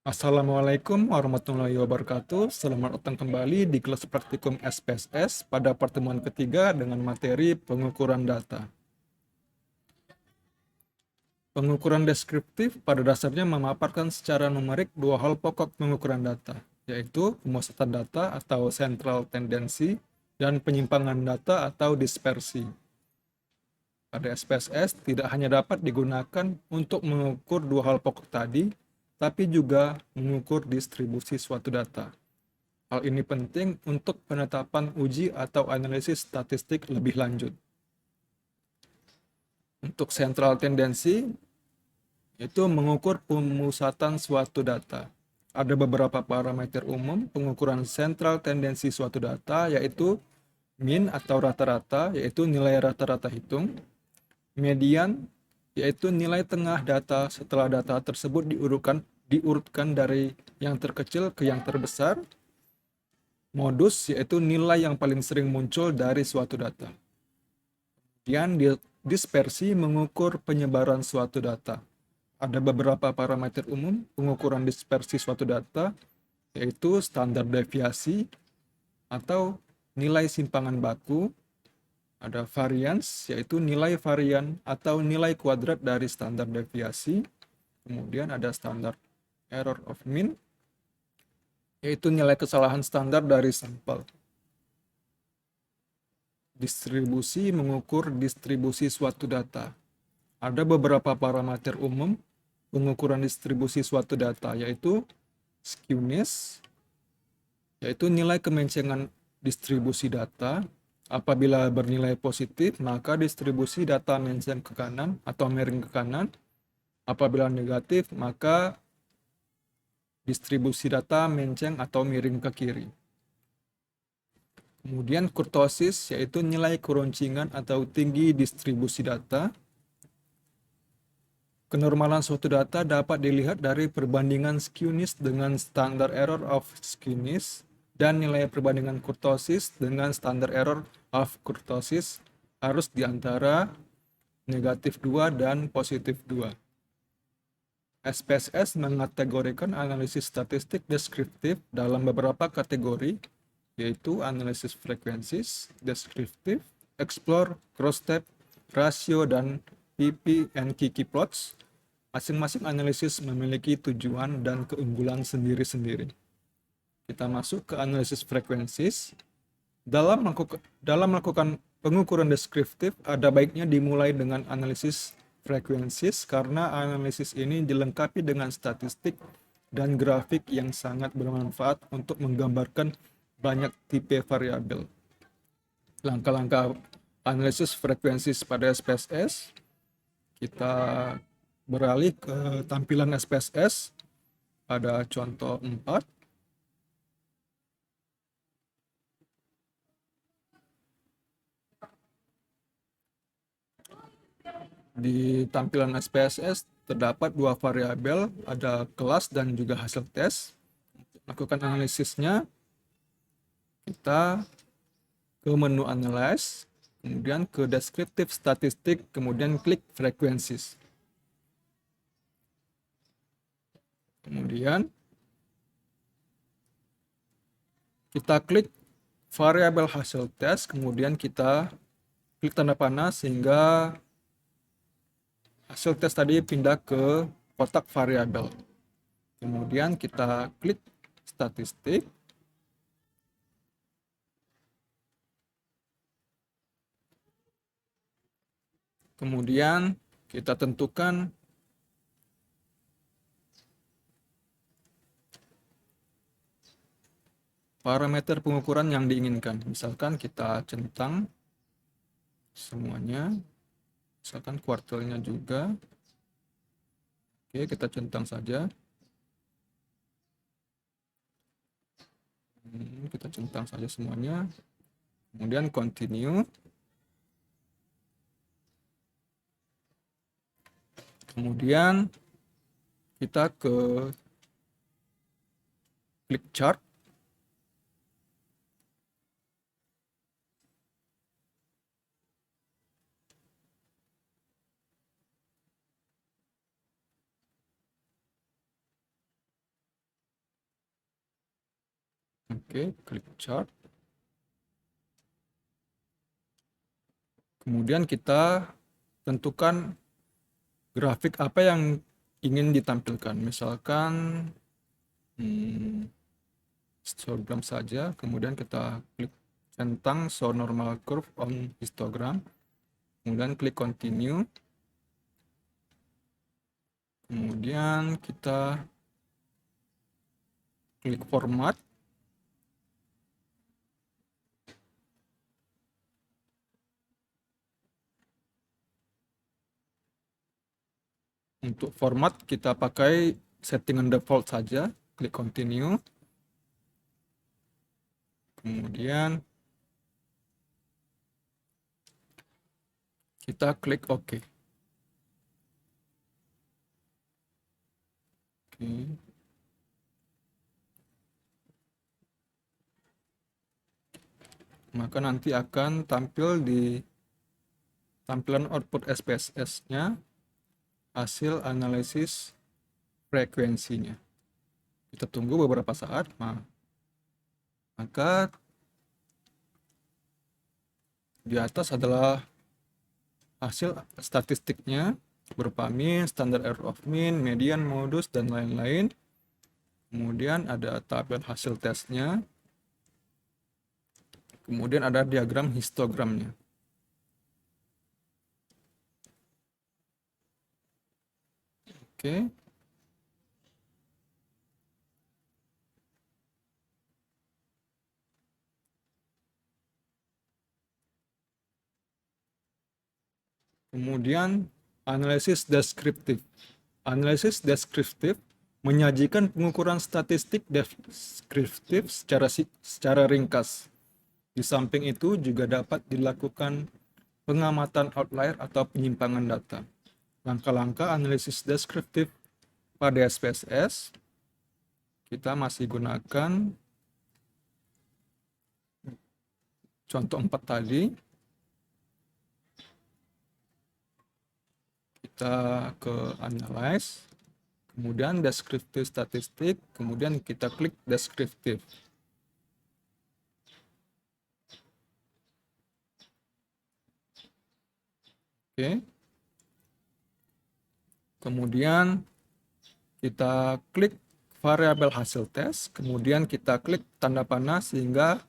Assalamualaikum warahmatullahi wabarakatuh. Selamat datang kembali di kelas praktikum SPSS pada pertemuan ketiga dengan materi pengukuran data. Pengukuran deskriptif pada dasarnya memaparkan secara numerik dua hal pokok pengukuran data, yaitu pemusatan data atau central tendency dan penyimpangan data atau dispersi. Pada SPSS tidak hanya dapat digunakan untuk mengukur dua hal pokok tadi, tapi juga mengukur distribusi suatu data. Hal ini penting untuk penetapan uji atau analisis statistik lebih lanjut. Untuk central tendency, itu mengukur pemusatan suatu data. Ada beberapa parameter umum pengukuran central tendency suatu data, yaitu mean atau rata-rata, yaitu nilai rata-rata hitung, median, yaitu nilai tengah data setelah data tersebut diurutkan dari yang terkecil ke yang terbesar, modus, yaitu nilai yang paling sering muncul dari suatu data. Kemudian dispersi mengukur penyebaran suatu data. Ada beberapa parameter umum pengukuran dispersi suatu data, yaitu standar deviasi atau nilai simpangan baku. Ada variance, yaitu nilai varian atau nilai kuadrat dari standar deviasi. Kemudian ada standar error of mean, yaitu nilai kesalahan standar dari sampel. Distribusi mengukur distribusi suatu data. Ada beberapa parameter umum pengukuran distribusi suatu data, yaitu skewness, yaitu nilai kemencengan distribusi data. Apabila bernilai positif, maka distribusi data menceng ke kanan atau miring ke kanan. Apabila negatif, maka distribusi data menceng atau miring ke kiri. Kemudian kurtosis, yaitu nilai keroncingan atau tinggi distribusi data. Kenormalan suatu data dapat dilihat dari perbandingan skewness dengan standar error of skewness dan nilai perbandingan kurtosis dengan standar error of kurtosis harus di antara negatif 2 dan positif 2. SPSS mengategorikan analisis statistik deskriptif dalam beberapa kategori, yaitu analisis frekuensis, deskriptif, explore, cross-step, rasio, dan PP and Kiki plots. Masing-masing analisis memiliki tujuan dan keunggulan sendiri-sendiri. Kita masuk ke analisis frekuensis. Dalam melakukan pengukuran deskriptif, ada baiknya dimulai dengan analisis frekuensis karena analisis ini dilengkapi dengan statistik dan grafik yang sangat bermanfaat untuk menggambarkan banyak tipe variabel. Langkah-langkah analisis frekuensis pada SPSS, kita beralih ke tampilan SPSS. Ada contoh 4. Di tampilan SPSS terdapat dua variabel, ada kelas dan juga hasil tes. Lakukan analisisnya, kita ke menu Analyze, kemudian ke Descriptive Statistik, kemudian klik Frequencies. Kemudian kita klik variabel hasil tes, kemudian kita klik tanda panah sehingga hasil tes tadi pindah ke kotak variabel. Kemudian kita klik statistik. Kemudian kita tentukan parameter pengukuran yang diinginkan. Misalkan kita centang semuanya, misalkan kuartalnya juga. Oke, kita centang saja. Kita centang saja semuanya. Kemudian continue. Kemudian kita ke klik chart. Oke, klik chart. Kemudian kita tentukan grafik apa yang ingin ditampilkan. Misalkan hmm, histogram saja. Kemudian kita klik centang show normal curve on histogram. Kemudian klik continue. Kemudian kita klik format. Untuk format kita pakai settingan default saja. Klik continue. Kemudian kita klik OK. Oke. Maka nanti akan tampil di tampilan output SPSS-nya hasil analisis frekuensinya. Kita tunggu beberapa saat, maka di atas adalah hasil statistiknya berupa mean, standard error of mean, median, modus, dan lain-lain. Kemudian ada tabel hasil tesnya. Kemudian ada diagram histogramnya. Oke. Kemudian analisis deskriptif. Analisis deskriptif menyajikan pengukuran statistik deskriptif secara ringkas. Di samping itu juga dapat dilakukan pengamatan outlier atau penyimpangan data. Langkah-langkah analisis deskriptif pada SPSS kita masih gunakan contoh 4 tadi. Kita ke analyze, kemudian deskriptif statistik, kemudian kita klik deskriptif. Oke. Kemudian kita klik variabel hasil tes, kemudian kita klik tanda panah sehingga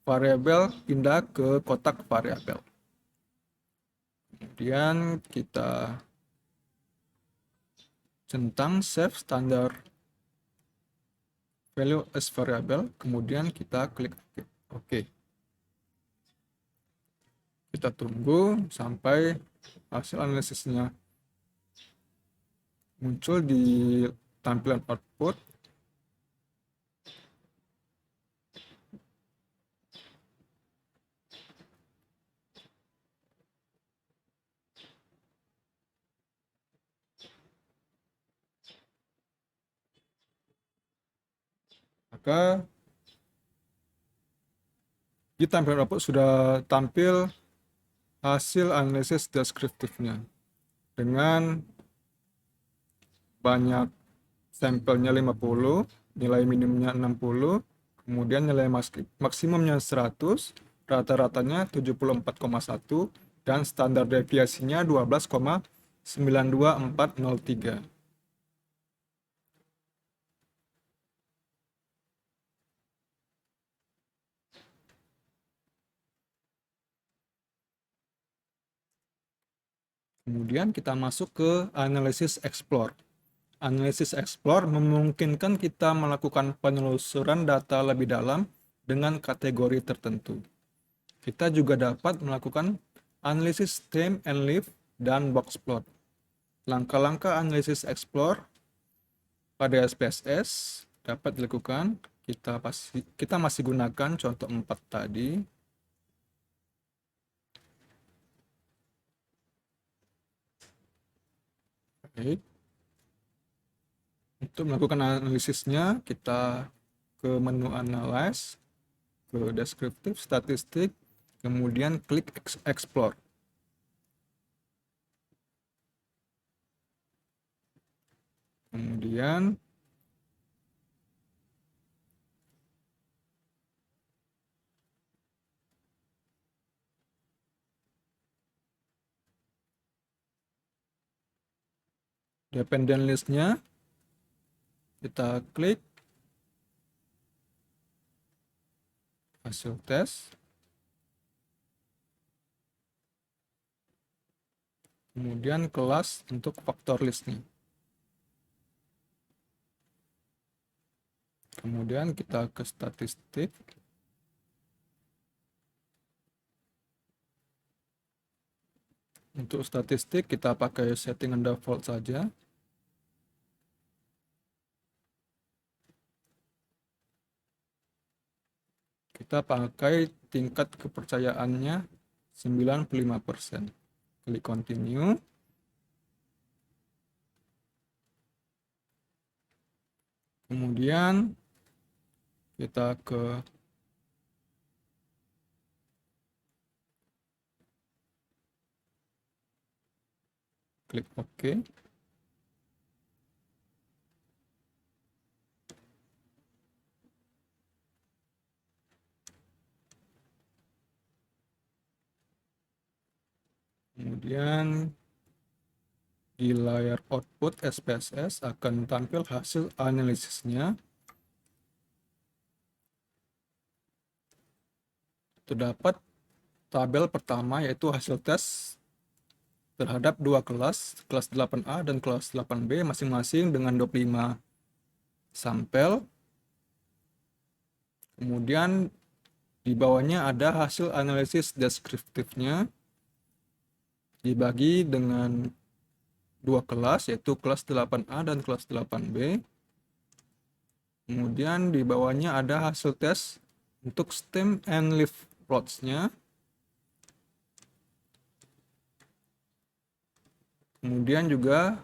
variabel pindah ke kotak variabel. Kemudian kita centang save standard value as variable, kemudian kita klik OK. Kita tunggu sampai hasil analisisnya muncul di tampilan output. Maka di tampilan output sudah tampil hasil analisis deskriptifnya dengan banyak sampelnya 50, nilai minimumnya 60, kemudian nilai maksimumnya 100, rata-ratanya 74,1, dan standar deviasinya 12,92403. Kemudian kita masuk ke analisis explore. Analisis explore memungkinkan kita melakukan penelusuran data lebih dalam dengan kategori tertentu. Kita juga dapat melakukan analisis stem and leaf dan box plot. Langkah-langkah analisis explore pada SPSS dapat dilakukan. Kita masih gunakan contoh 4 tadi. Baik. Untuk melakukan analisisnya, kita ke menu Analyze, ke Descriptive, Statistik, kemudian klik Explore. Kemudian dependent list-nya, kita klik hasil tes, kemudian kelas untuk faktor listnya. Kemudian kita ke statistik. Untuk statistik kita pakai settingan default saja. Kita pakai tingkat kepercayaannya 95%. Klik continue. Kemudian kita ke klik OK. Kemudian di layar output SPSS akan tampil hasil analisisnya. Terdapat tabel pertama yaitu hasil tes terhadap dua kelas 8A dan kelas 8B masing-masing dengan 25 sampel. Kemudian di bawahnya ada hasil analisis deskriptifnya dibagi dengan dua kelas yaitu kelas 8A dan kelas 8B. Kemudian di bawahnya ada hasil tes untuk stem and leaf plots-nya. Kemudian juga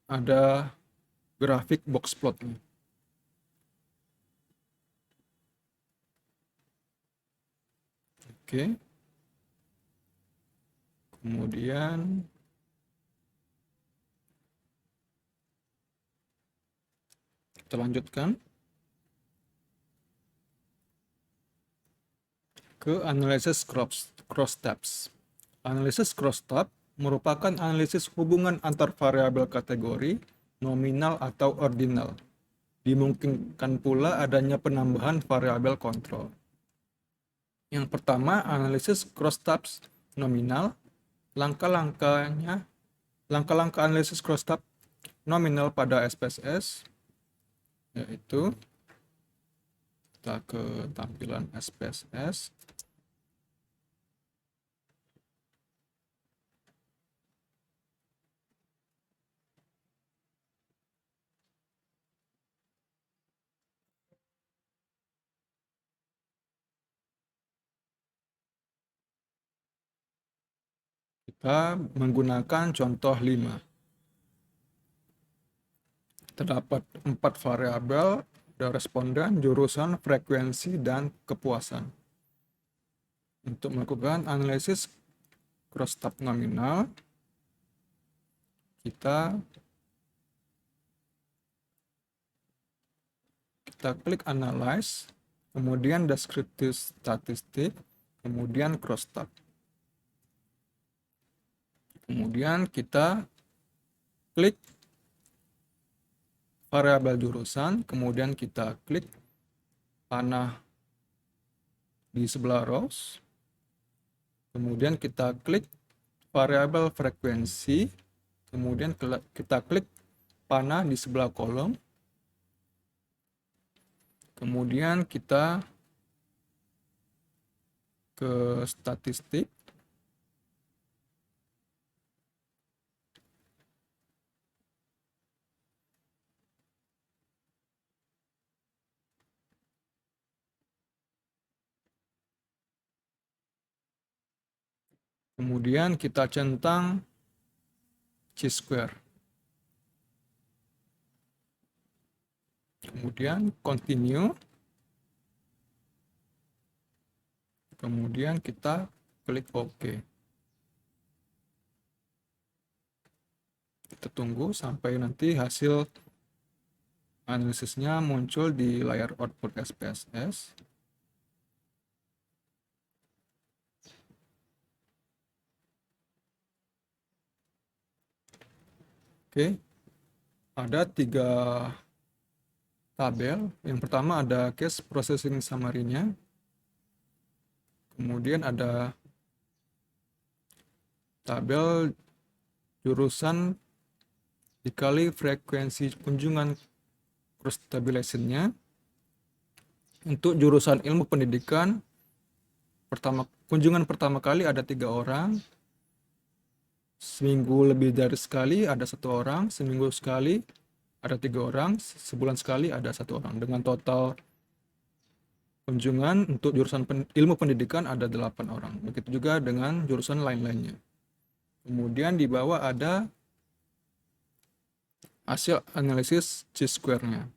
ada grafik box plotnya. Oke. Kemudian kita lanjutkan ke analisis crosstabs. Analisis crosstab merupakan analisis hubungan antar variabel kategori, nominal atau ordinal. Dimungkinkan pula adanya penambahan variabel kontrol. Yang pertama, analisis crosstabs nominal. Langkah-langkah analisis crosstab nominal pada SPSS yaitu kita ke tampilan SPSS. Kita menggunakan contoh 5. Terdapat 4 variabel, ada responden, jurusan, frekuensi, dan kepuasan. Untuk melakukan analisis crosstab nominal, kita klik analyze, kemudian descriptive statistik, kemudian crosstab. Kemudian kita klik variabel jurusan, kemudian kita klik panah di sebelah rows, kemudian kita klik variabel frekuensi, kemudian kita klik panah di sebelah kolom, kemudian kita ke statistik, kemudian kita centang chi-square. Kemudian continue. Kemudian kita klik OK. Kita tunggu sampai nanti hasil analisisnya muncul di layar output SPSS. Oke, ada 3 tabel. Yang pertama ada case processing summary-nya. Kemudian ada tabel jurusan dikali frekuensi kunjungan cross tabulation-nya. Untuk jurusan ilmu pendidikan, kunjungan pertama kali ada 3 orang, seminggu lebih dari sekali ada 1 orang, seminggu sekali ada 3 orang, sebulan sekali ada 1 orang. Dengan total kunjungan untuk jurusan ilmu pendidikan ada 8 orang. Begitu juga dengan jurusan lain-lainnya. Kemudian di bawah ada hasil analisis chi-square-nya.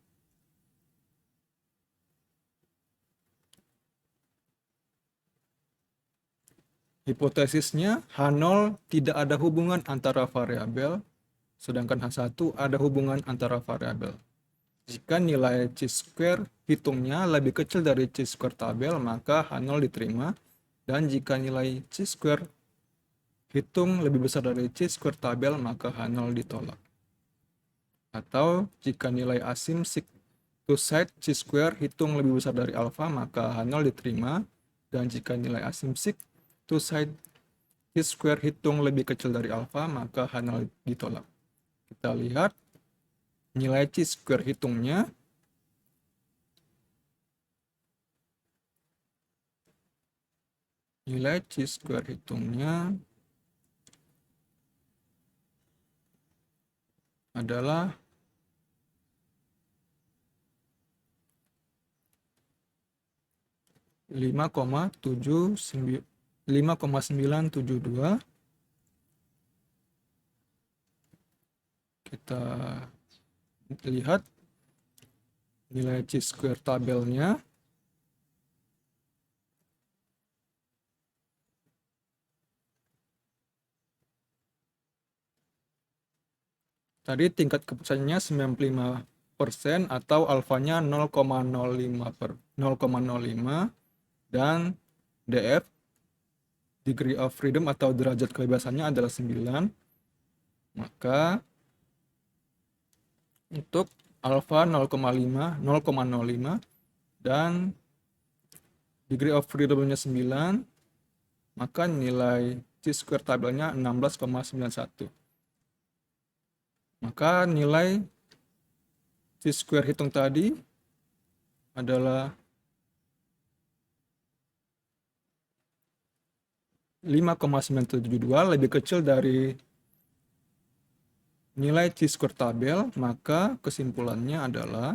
Hipotesisnya H0 tidak ada hubungan antara variabel, sedangkan H1 ada hubungan antara variabel. Jika nilai chi-square hitungnya lebih kecil dari chi-square tabel, maka H0 diterima. Dan jika nilai chi-square hitung lebih besar dari chi-square tabel, maka H0 ditolak. Atau jika nilai asimsik to side chi-square hitung lebih besar dari alfa, maka H0 diterima. Dan jika nilai asimsik to side chi-square hitung lebih kecil dari alfa, maka H0 ditolak. Kita lihat nilai chi-square hitungnya adalah 5,972. Kita lihat nilai chi-square tabelnya. Tadi tingkat kepercayaannya 95% atau alfanya 0,05 dan DF degree of freedom atau derajat kebebasannya adalah 9. Maka untuk alfa 0,05 dan degree of freedom-nya 9, maka nilai chi-square tabelnya 16,91. Maka nilai chi-square hitung tadi adalah 5,972, lebih kecil dari nilai chi-square tabel, maka kesimpulannya adalah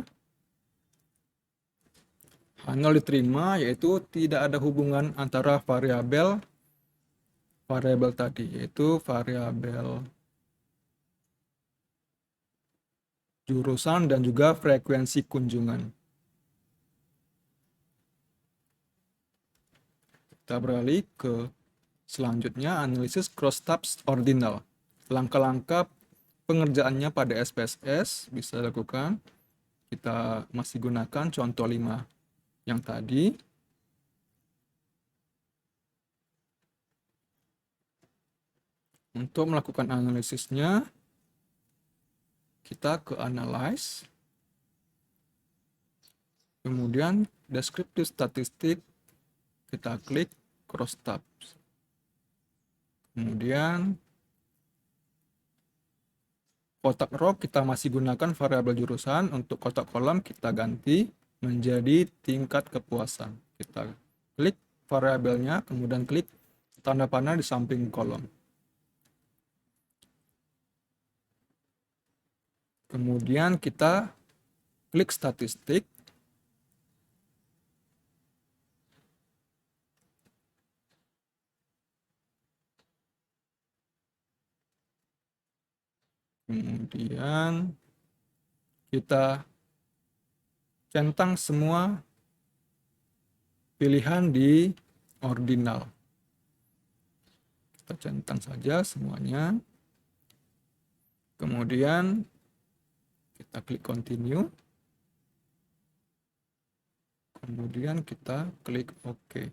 H0 diterima, yaitu tidak ada hubungan antara variabel tadi, yaitu variabel jurusan dan juga frekuensi kunjungan. Kita beralih ke selanjutnya, analisis crosstabs ordinal. Langkah-langkah pengerjaannya pada SPSS bisa dilakukan. Kita masih gunakan contoh 5 yang tadi. Untuk melakukan analisisnya, kita ke analyze, kemudian descriptive statistik, kita klik crosstabs. Kemudian kotak row kita masih gunakan variabel jurusan, untuk kotak kolom kita ganti menjadi tingkat kepuasan. Kita klik variabelnya, kemudian klik tanda panah di samping kolom. Kemudian kita klik statistik. Kemudian kita centang semua pilihan di ordinal. Kita centang saja semuanya. Kemudian kita klik continue. Kemudian kita klik OK.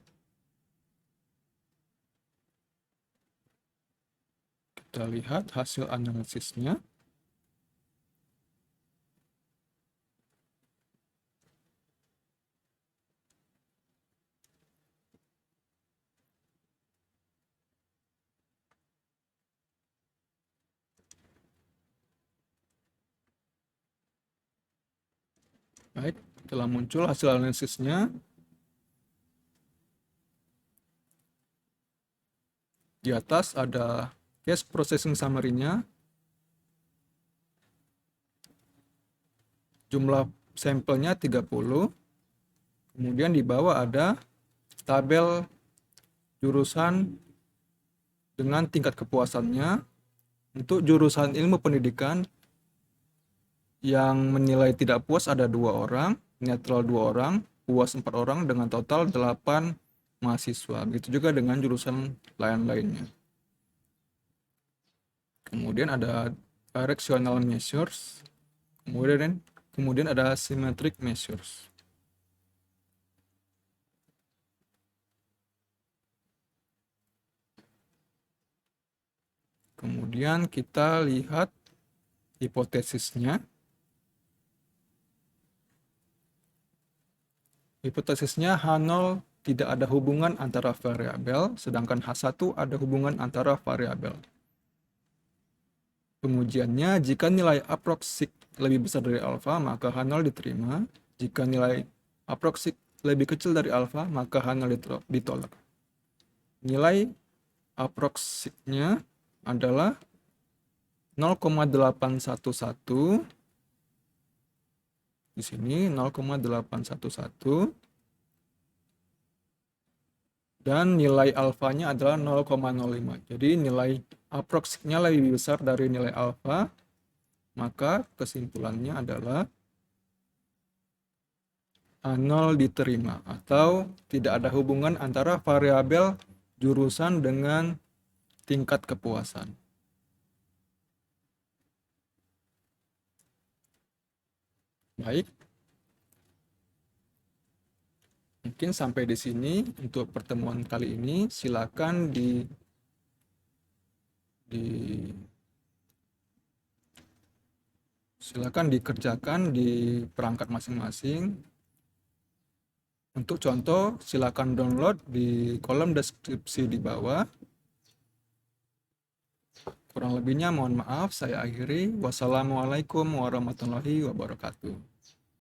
Kita lihat hasil analisisnya. Baik, telah muncul hasil analisisnya. Di atas ada case processing summary-nya, jumlah sampelnya 30, kemudian di bawah ada tabel jurusan dengan tingkat kepuasannya. Untuk jurusan ilmu pendidikan yang menilai tidak puas ada 2 orang, netral 2 orang, puas 4 orang dengan total 8 mahasiswa. Begitu juga dengan jurusan lain-lainnya. Kemudian ada directional measures, kemudian ada symmetric measures. Kemudian kita lihat hipotesisnya. Hipotesisnya H0 tidak ada hubungan antara variabel, sedangkan H1 ada hubungan antara variabel. Pengujiannya, jika nilai aproksik lebih besar dari alfa, maka H0 diterima. Jika nilai aproksik lebih kecil dari alfa, maka H0 ditolak. Nilai aproksiknya adalah 0,811. Di sini 0,811. Dan nilai alfanya adalah 0,05. Jadi nilai aproksiknya lebih besar dari nilai alfa, maka kesimpulannya adalah A0 diterima, atau tidak ada hubungan antara variabel jurusan dengan tingkat kepuasan. Baik. Mungkin sampai di sini untuk pertemuan kali ini. Silakan silakan dikerjakan di perangkat masing-masing. Untuk contoh, silakan download di kolom deskripsi di bawah. Kurang lebihnya mohon maaf, saya akhiri. Wassalamualaikum warahmatullahi wabarakatuh.